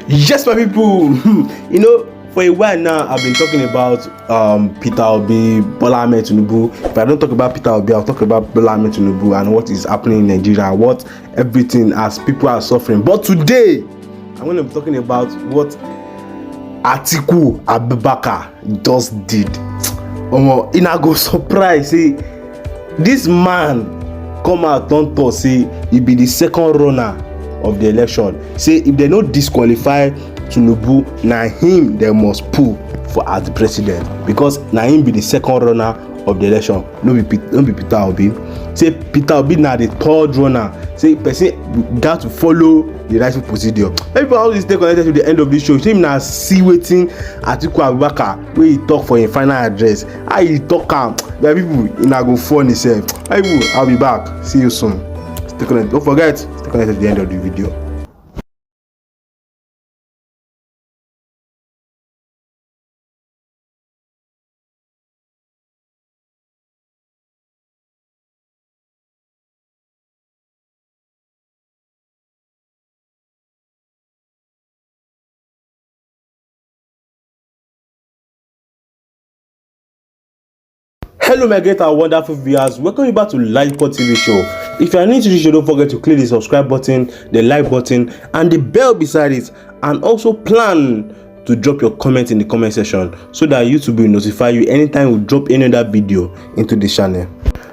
Yes, my people. For a while now, I've been talking about Peter Obi, Bola Tinubu. If I don't talk about Peter Obi, I'll talk about Bola Tinubu and what is happening in Nigeria, what everything as people are suffering. But today, I'm going to be talking about what Atiku Abubaka just did. I go surprise. See, this man come out don't talk. Say he be the second runner of the election. Say if they don't disqualify Tinubu, na him they must pull for as the president, because na him be the second runner of the election. No be Peter Obi. Say Peter Obi na the third runner. Say person got to follow the rightful procedure. People always stay connected to the end of this show. Say him na see wetin Atiku Abubakar wey he talk for him final address. How he talk am? The people na go phone himself. People, I'll be back. See you soon. Stay connected. Don't forget, stay connected at the end of the video. Hello my great and wonderful viewers, welcome you back to LAJUPOG TV show. If you are new to this show, don't forget to click the subscribe button, the like button and the bell beside it, and also plan to drop your comment in the comment section so that YouTube will notify you anytime we drop any other video into the channel.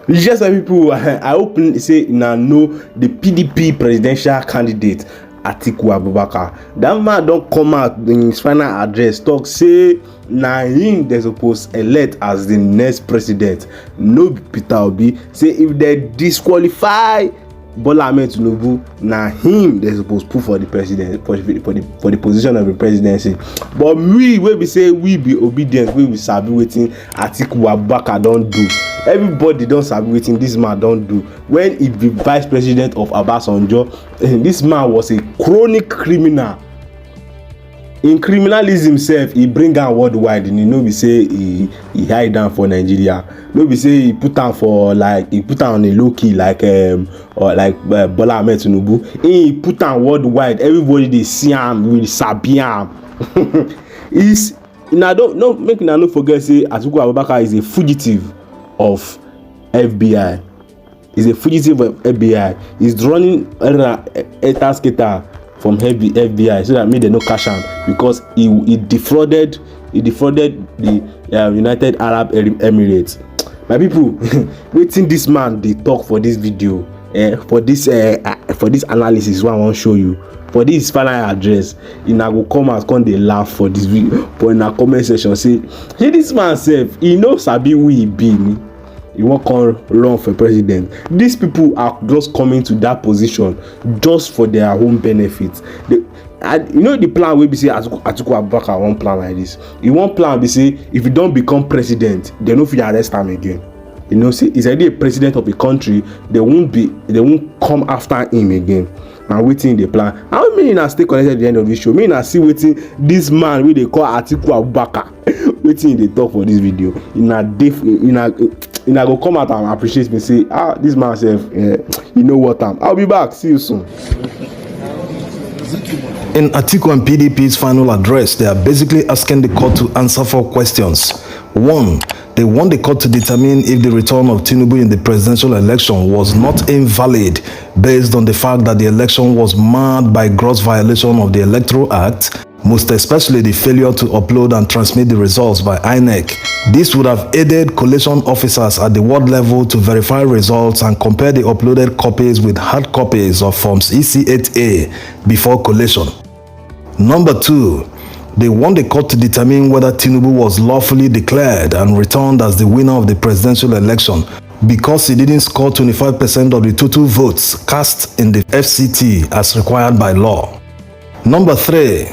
Yes my people, I hope say now know the PDP presidential candidate Atiku Abubakar. That man don't come out in his final address talk say na him they supposed elect as the next president, no Peter Obi. Say if they disqualify Bola Tinubu, na him they supposed put for the president for the position of the presidency. But we say we be obedient, we sabi wetin Atiku Abubakar don't do. Everybody don't sabi wetin this man don't do. When he be vice president of Obasanjo, this man was a chronic criminal. In criminalism self, he bring am worldwide. You know, we say he hide down for Nigeria. No, we say he put am for he put am on a low key like Bola Tinubu. He put am worldwide. Everybody they see am, will sabi am. Is don't forget say Atiku Abubakar is a fugitive of FBI. He's a fugitive of FBI. He's running a skater from FBI so that they no cash am, because he defrauded the United Arab Emirates. My people, wetin this man they talk for this video, for this analysis what I want to show you. For this final address, he go come out, come they laugh for this video, but in a comment section say, hey, this man self, he knows sabi who he be. He won't come run for president. These people are just coming to that position just for their own benefits. The plan will be say Atiku Abubakar one plan like this. He won't plan be say if you don't become president, they no fit arrest him again. See, he's already a president of a country. They won't come after him again. And waiting the plan. How many na stay connected at the end of this show? Me na see waiting this man wey they call Atiku Abubakar. Waiting they talk for this video. I go come out and appreciate me, say, this man self, you know what I'll be back. See you soon. In Atiku and PDP's final address, they are basically asking the court to answer 4 questions. 1. They want the court to determine if the return of Tinubu in the presidential election was not invalid based on the fact that the election was marred by gross violation of the Electoral Act, most especially the failure to upload and transmit the results by INEC. This would have aided collation officers at the ward level to verify results and compare the uploaded copies with hard copies of Forms EC8A before collation. Number 2, they want the court to determine whether Tinubu was lawfully declared and returned as the winner of the presidential election because he didn't score 25% of the total votes cast in the FCT as required by law. Number 3,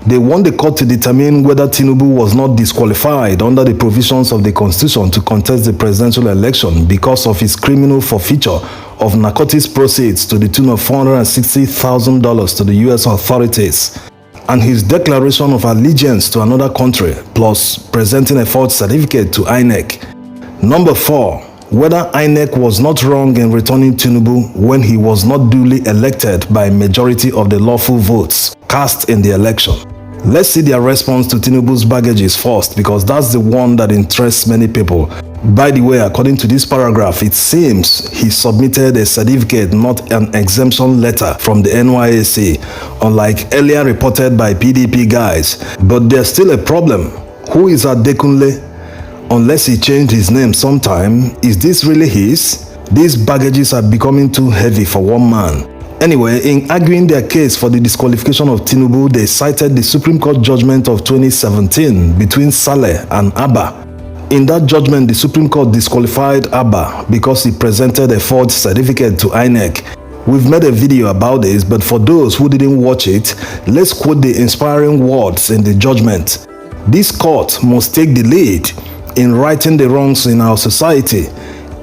they want the court to determine whether Tinubu was not disqualified under the provisions of the Constitution to contest the presidential election because of his criminal forfeiture of narcotics proceeds to the tune of $460,000 to the U.S. authorities, and his declaration of allegiance to another country, plus presenting a false certificate to INEC. Number 4, whether INEC was not wrong in returning Tinubu when he was not duly elected by a majority of the lawful votes cast in the election. Let's see their response to Tinubu's baggages first, because that's the one that interests many people. By the way, according to this paragraph, it seems he submitted a certificate, not an exemption letter from the NYSC, unlike earlier reported by PDP guys. But there's still a problem. Who is Adekunle? Unless he changed his name sometime, is this really his? These baggages are becoming too heavy for one man. Anyway, in arguing their case for the disqualification of Tinubu, they cited the Supreme Court judgment of 2017 between Saleh and Abba. In that judgment, the Supreme Court disqualified Abba because he presented a forged certificate to INEC. We've made a video about this, but for those who didn't watch it, let's quote the inspiring words in the judgment. This court must take the lead in righting the wrongs in our society.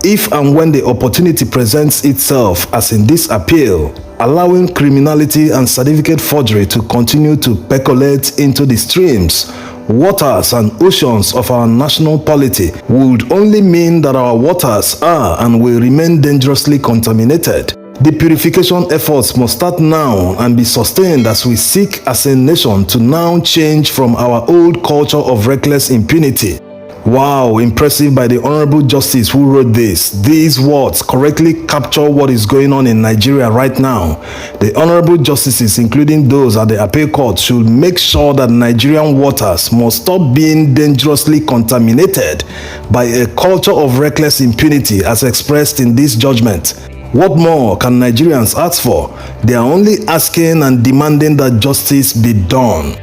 If and when the opportunity presents itself, as in this appeal, allowing criminality and certificate forgery to continue to percolate into the streams, waters and oceans of our national polity would only mean that our waters are and will remain dangerously contaminated. The purification efforts must start now and be sustained as we seek as a nation to now change from our old culture of reckless impunity. Wow, impressive by the Honorable Justice who wrote this. These words correctly capture what is going on in Nigeria right now. The Honorable Justices, including those at the Appeal Court, should make sure that Nigerian waters must stop being dangerously contaminated by a culture of reckless impunity as expressed in this judgment. What more can Nigerians ask for? They are only asking and demanding that justice be done.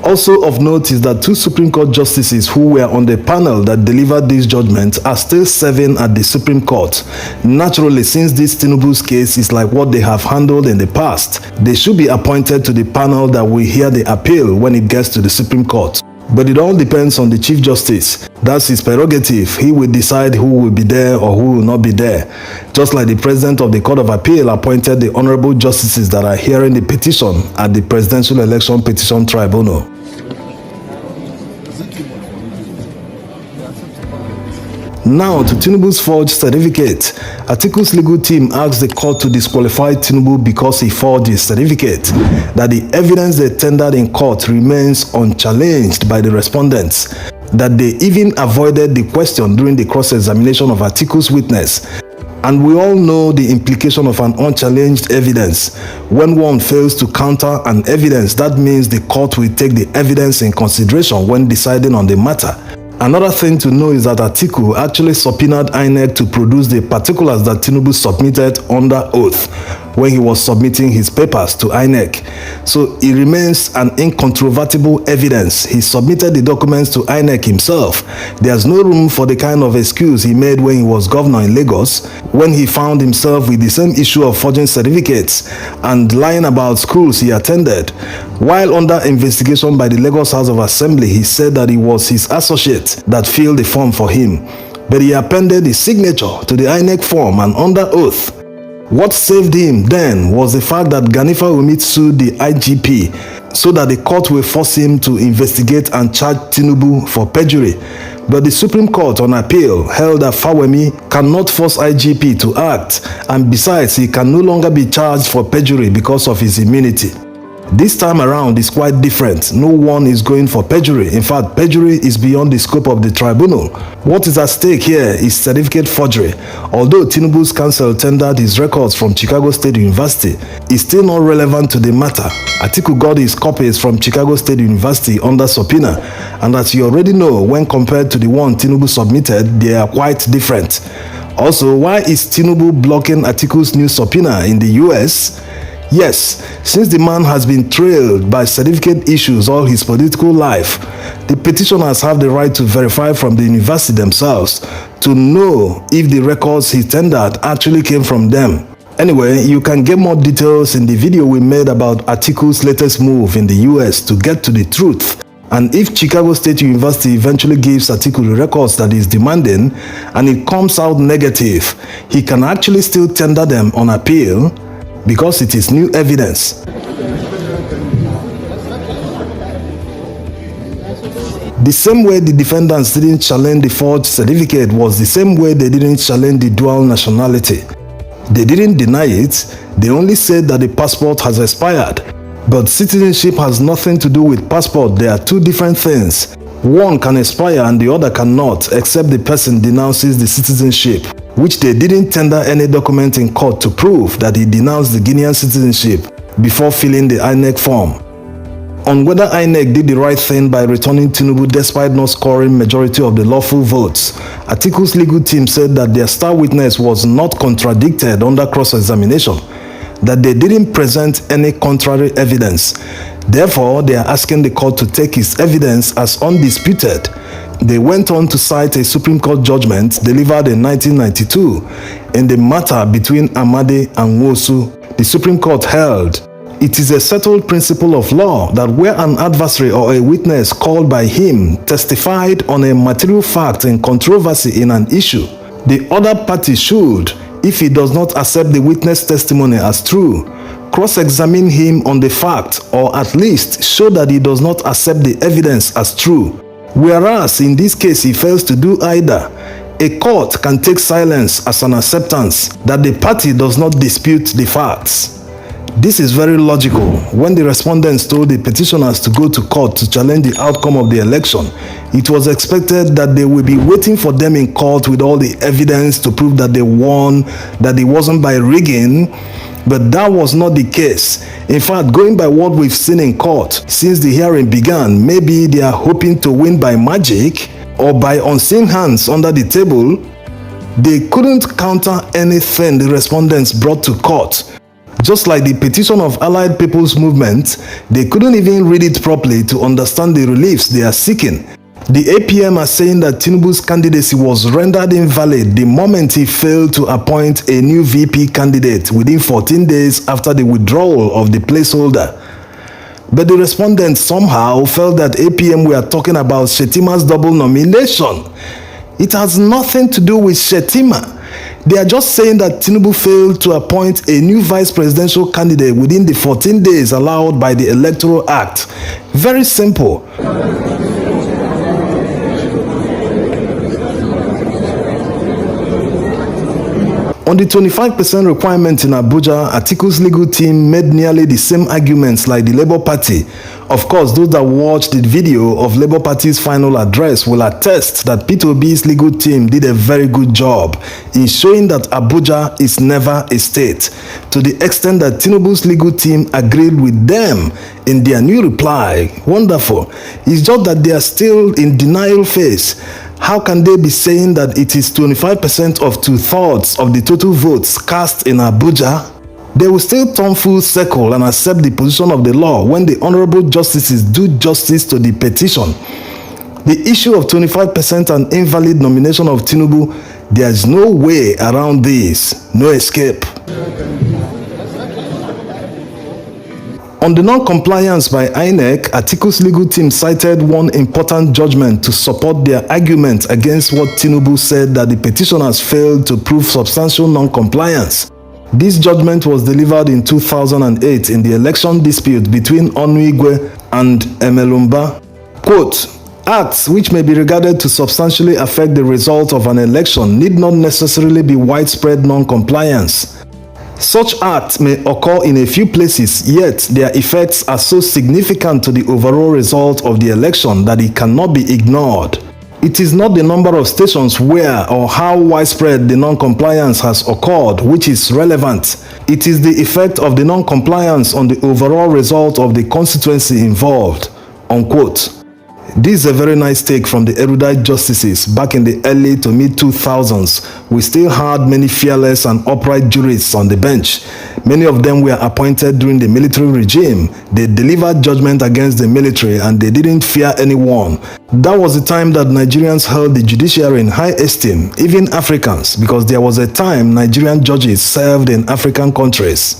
Also of note is that two Supreme Court justices who were on the panel that delivered this judgment are still serving at the Supreme Court. Naturally, since this Tinubu's case is like what they have handled in the past, they should be appointed to the panel that will hear the appeal when it gets to the Supreme Court. But it all depends on the Chief Justice. That's his prerogative. He will decide who will be there or who will not be there. Just like the President of the Court of Appeal appointed the Honorable Justices that are hearing the petition at the Presidential Election Petition Tribunal. Now to Tinubu's forged certificate. Atiku's legal team asked the court to disqualify Tinubu because he forged his certificate, that the evidence they tendered in court remains unchallenged by the respondents, that they even avoided the question during the cross-examination of Atiku's witness. And we all know the implication of an unchallenged evidence. When one fails to counter an evidence, that means the court will take the evidence in consideration when deciding on the matter. Another thing to know is that Atiku actually subpoenaed INEC to produce the particulars that Tinubu submitted under oath when he was submitting his papers to INEC. So it remains an incontrovertible evidence. He submitted the documents to INEC himself. There's no room for the kind of excuse he made when he was governor in Lagos, when he found himself with the same issue of forging certificates and lying about schools he attended. While under investigation by the Lagos House of Assembly, he said that it was his associate that filled the form for him, but he appended his signature to the INEC form and under oath. What saved him then was the fact that Ganifa Umit sued the IGP so that the court will force him to investigate and charge Tinubu for perjury. But the Supreme Court on appeal held that Fawemi cannot force IGP to act, and besides, he can no longer be charged for perjury because of his immunity. This time around is quite different. No one is going for perjury. In fact, perjury is beyond the scope of the tribunal. What is at stake here is certificate forgery. Although Tinubu's counsel tendered his records from Chicago State University, it's still not relevant to the matter. Atiku got his copies from Chicago State University under subpoena, and as you already know, when compared to the one Tinubu submitted, they are quite different. Also, why is Tinubu blocking Atiku's new subpoena in the US? Yes, since the man has been trailed by certificate issues all his political life, the petitioners have the right to verify from the university themselves to know if the records he tendered actually came from them. Anyway, you can get more details in the video we made about Atiku's latest move in the US to get to the truth. And if Chicago State University eventually gives Atiku the records that he's demanding and it comes out negative, he can actually still tender them on appeal because it is new evidence. The same way the defendants didn't challenge the forged certificate was the same way they didn't challenge the dual nationality. They didn't deny it, they only said that the passport has expired. But citizenship has nothing to do with passport. They are two different things. One can expire and the other cannot, except the person denounces the citizenship, which they didn't tender any document in court to prove that he denounced the Guinean citizenship before filling the INEC form. On whether INEC did the right thing by returning Tinubu despite not scoring majority of the lawful votes, Atiku's legal team said that their star witness was not contradicted under cross-examination, that they didn't present any contrary evidence. Therefore, they are asking the court to take his evidence as undisputed. They went on to cite a Supreme Court judgment delivered in 1992 in the matter between Amadi and Nwosu. The Supreme Court held, "It is a settled principle of law that where an adversary or a witness called by him testified on a material fact in controversy in an issue, the other party should, if he does not accept the witness testimony as true, cross-examine him on the fact, or at least show that he does not accept the evidence as true. Whereas in this case he fails to do either, a court can take silence as an acceptance that the party does not dispute the facts." This is very logical. When the respondents told the petitioners to go to court to challenge the outcome of the election, it was expected that they will be waiting for them in court with all the evidence to prove that they won, that it wasn't by rigging, but that was not the case. In fact, going by what we've seen in court since the hearing began, maybe they are hoping to win by magic or by unseen hands under the table. They couldn't counter anything the respondents brought to court. Just like the petition of Allied People's Movement, they couldn't even read it properly to understand the reliefs they are seeking. The APM are saying that Tinubu's candidacy was rendered invalid the moment he failed to appoint a new VP candidate within 14 days after the withdrawal of the placeholder. But the respondents somehow felt that APM were talking about Shetima's double nomination. It has nothing to do with Shetima. They are just saying that Tinubu failed to appoint a new vice presidential candidate within the 14 days allowed by the Electoral Act. Very simple. On the 25% requirement in Abuja, Atiku's legal team made nearly the same arguments like the Labour Party. Of course, those that watched the video of Labour Party's final address will attest that Peter Obi's legal team did a very good job in showing that Abuja is never a state, to the extent that Tinubu's legal team agreed with them in their new reply. Wonderful. It's just that they are still in denial phase. How can they be saying that it is 25% of 2/3 of the total votes cast in Abuja? They will still turn full circle and accept the position of the law when the honorable justices do justice to the petition. The issue of 25% and invalid nomination of Tinubu, there is no way around this, no escape. On the non-compliance by INEC, Atiku's legal team cited one important judgment to support their argument against what Tinubu said that the petitioners failed to prove substantial non-compliance. This judgment was delivered in 2008 in the election dispute between Onuigwe and Emelumba. Quote, "Acts which may be regarded to substantially affect the result of an election need not necessarily be widespread non-compliance. Such acts may occur in a few places, yet their effects are so significant to the overall result of the election that it cannot be ignored. It is not the number of stations where or how widespread the non-compliance has occurred which is relevant. It is the effect of the non-compliance on the overall result of the constituency involved." Unquote. This is a very nice take from the erudite justices. Back in the early to mid-2000s, we still had many fearless and upright jurists on the bench. Many of them were appointed during the military regime. They delivered judgment against the military and they didn't fear anyone. That was the time that Nigerians held the judiciary in high esteem, even Africans, because there was a time Nigerian judges served in African countries.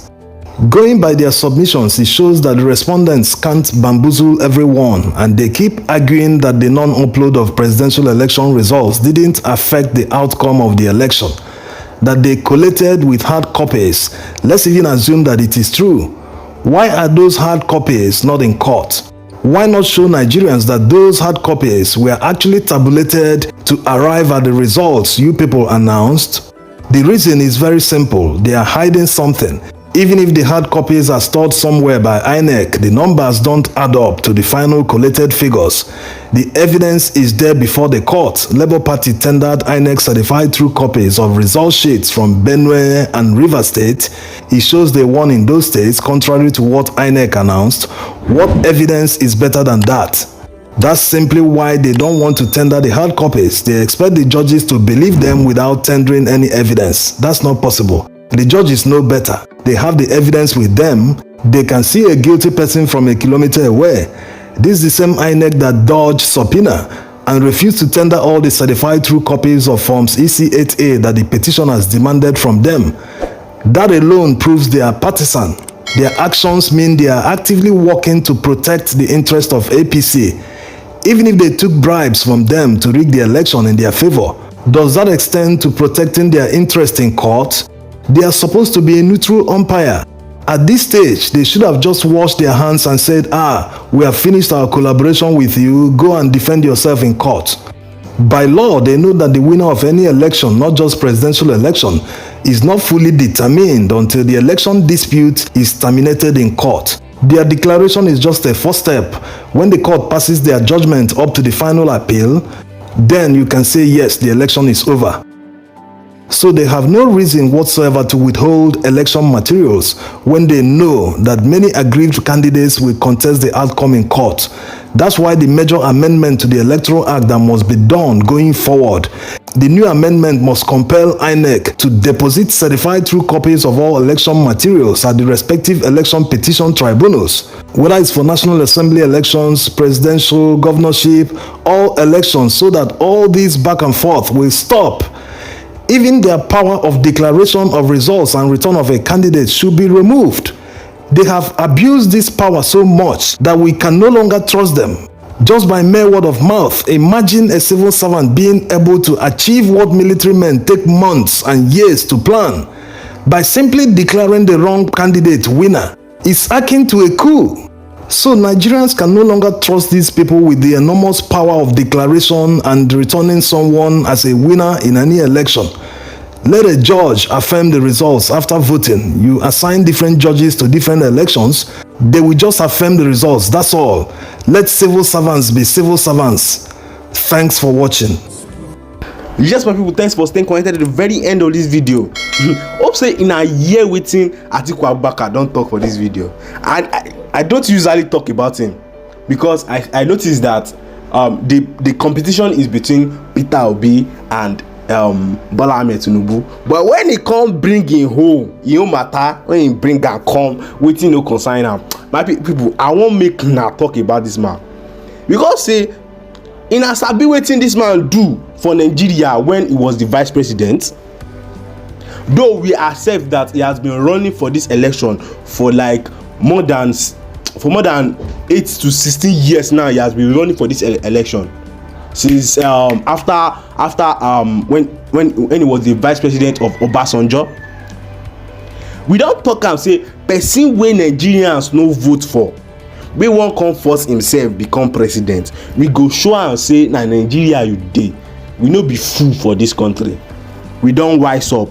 Going by their submissions, it shows that the respondents can't bamboozle everyone, and they keep arguing that the non-upload of presidential election results didn't affect the outcome of the election, that they collated with hard copies. Let's even assume that it is true. Why are those hard copies not in court? Why not show Nigerians that those hard copies were actually tabulated to arrive at the results you people announced? The reason is very simple. They are hiding something. Even if the hard copies are stored somewhere by INEC, the numbers don't add up to the final collated figures. The evidence is there before the court. Labour Party tendered INEC certified true copies of result sheets from Benue and Rivers State. It shows they won in those states, contrary to what INEC announced. What evidence is better than that? That's simply why they don't want to tender the hard copies. They expect the judges to believe them without tendering any evidence. That's not possible. The judges know better. They have the evidence with them. They can see a guilty person from a kilometer away. This is the same INEC that dodged subpoena and refused to tender all the certified true copies of Forms EC8A that the petitioners demanded from them. That alone proves they are partisan. Their actions mean they are actively working to protect the interest of APC. Even if they took bribes from them to rig the election in their favor, does that extend to protecting their interest in court? They are supposed to be a neutral umpire. At this stage, they should have just washed their hands and said, we have finished our collaboration with you, go and defend yourself in court. By law, they know that the winner of any election, not just presidential election, is not fully determined until the election dispute is terminated in court. Their declaration is just a first step. When the court passes their judgment up to the final appeal, then you can say yes, the election is over. So they have no reason whatsoever to withhold election materials when they know that many aggrieved candidates will contest the outcome in court. That's why the major amendment to the Electoral Act that must be done going forward. The new amendment must compel INEC to deposit certified true copies of all election materials at the respective election petition tribunals, whether it's for National Assembly elections, presidential, governorship, all elections, so that all these back and forth will stop. Even their power of declaration of results and return of a candidate should be removed. They have abused this power so much that we can no longer trust them. Just by mere word of mouth, imagine a civil servant being able to achieve what military men take months and years to plan. By simply declaring the wrong candidate winner, it's akin to a coup. So Nigerians can no longer trust these people with the enormous power of declaration and returning someone as a winner in any election. Let a judge affirm the results after voting. You assign different judges to different elections, they will just affirm the results, that's all. Let civil servants be civil servants. Thanks for watching. Yes, my people, thanks for staying connected at the very end of this video. Hope say in a year waiting, Atiku Abubaka don't talk for this video. And I don't usually talk about him because I noticed that the competition is between Peter Obi and Bola Tinubu. But when he come bring him home, e no matter. When he bring am come, waiting no consign am. My people, I won't make na talk about this man because say in a sabi wetin this man do for Nigeria when he was the vice president. Though we accept that he has been running for this election for like more than 8 to 16 years now. He has been running for this election since after when he was the vice president of Obasanjo. We don't talk and say person wey Nigerians no vote for, we wan come force himself become president. We go show am say na Nigeria you dey. We no be fool for this country. We don wise up.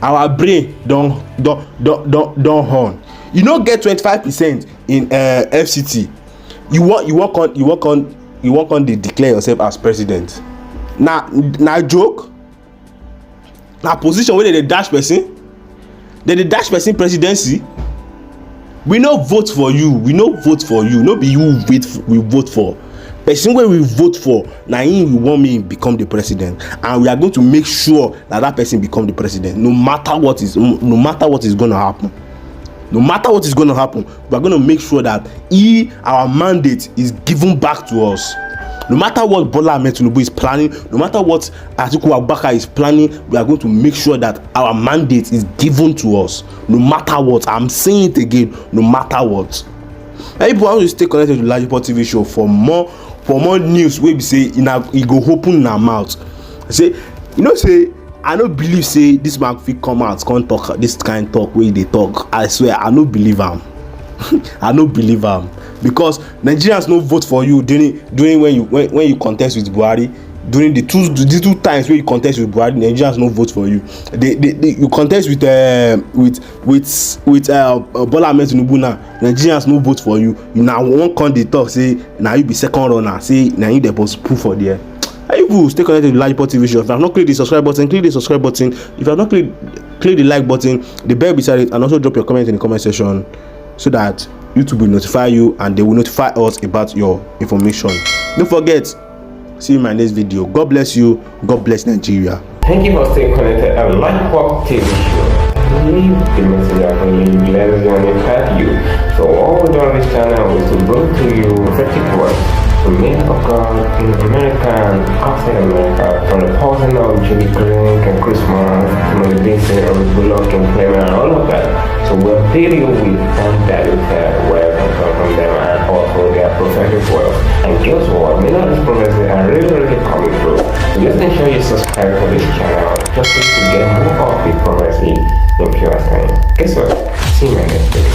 Our brain don horn. You no get 25% in FCT. You want on dey declare yourself as president. Na joke. Na position wey dey dash person. Dey dash person presidency. We no vote for you. We no vote for you. No be you we vote for. Person wey we vote for, na him we want me become the president, and we are going to make sure that person become the president, no matter what is going to happen. No matter what is going to happen, we are going to make sure that our mandate is given back to us. No matter what Bola Tinubu is planning, no matter what Atiku Abubaka is planning, we are going to make sure that our mandate is given to us. No matter what. I'm saying it again, no matter what. And people want to stay connected to LAJUPOG TV show for more news wey be say e go open in our mouth. Say, say I no believe say this man fit come out come talk this kind talk wey dey talk. I swear I no believe am. I no believe am. because Nigerians no vote for you during when you contest with Buhari. During the two times where you contest with Buhari, Nigerians no vote for you. You contest with Bola Tinubu now, Nigerians no vote for you. You now one candidate talk say now you be second runner, say now you the boss proof for there. You will stay connected with LAJUPOG TV show. If you have not clicked the subscribe button, click the subscribe button. If you have not click the like button, the bell beside it, and also drop your comment in the comment section so that YouTube will notify you and they will notify us about your information. Don't forget, see you in my next video. God bless you. God bless Nigeria. Thank you for staying connected at LAJUPOG TV show. Leave the message I can leave letters on impact you. So all we do on this channel is to bring to you prophetic words from men of God in America and outside America, from the person of Julie Green and Christmas to the Vincent of Bullock and Clement and all of that. So we'll fill you with some diluted words and come from them and also their prophetic words. And guess what? Many of these prophecies are really coming through. So just ensure you subscribe to this channel just to get more of the prophecy in pure time. Guess what? See you in my next video.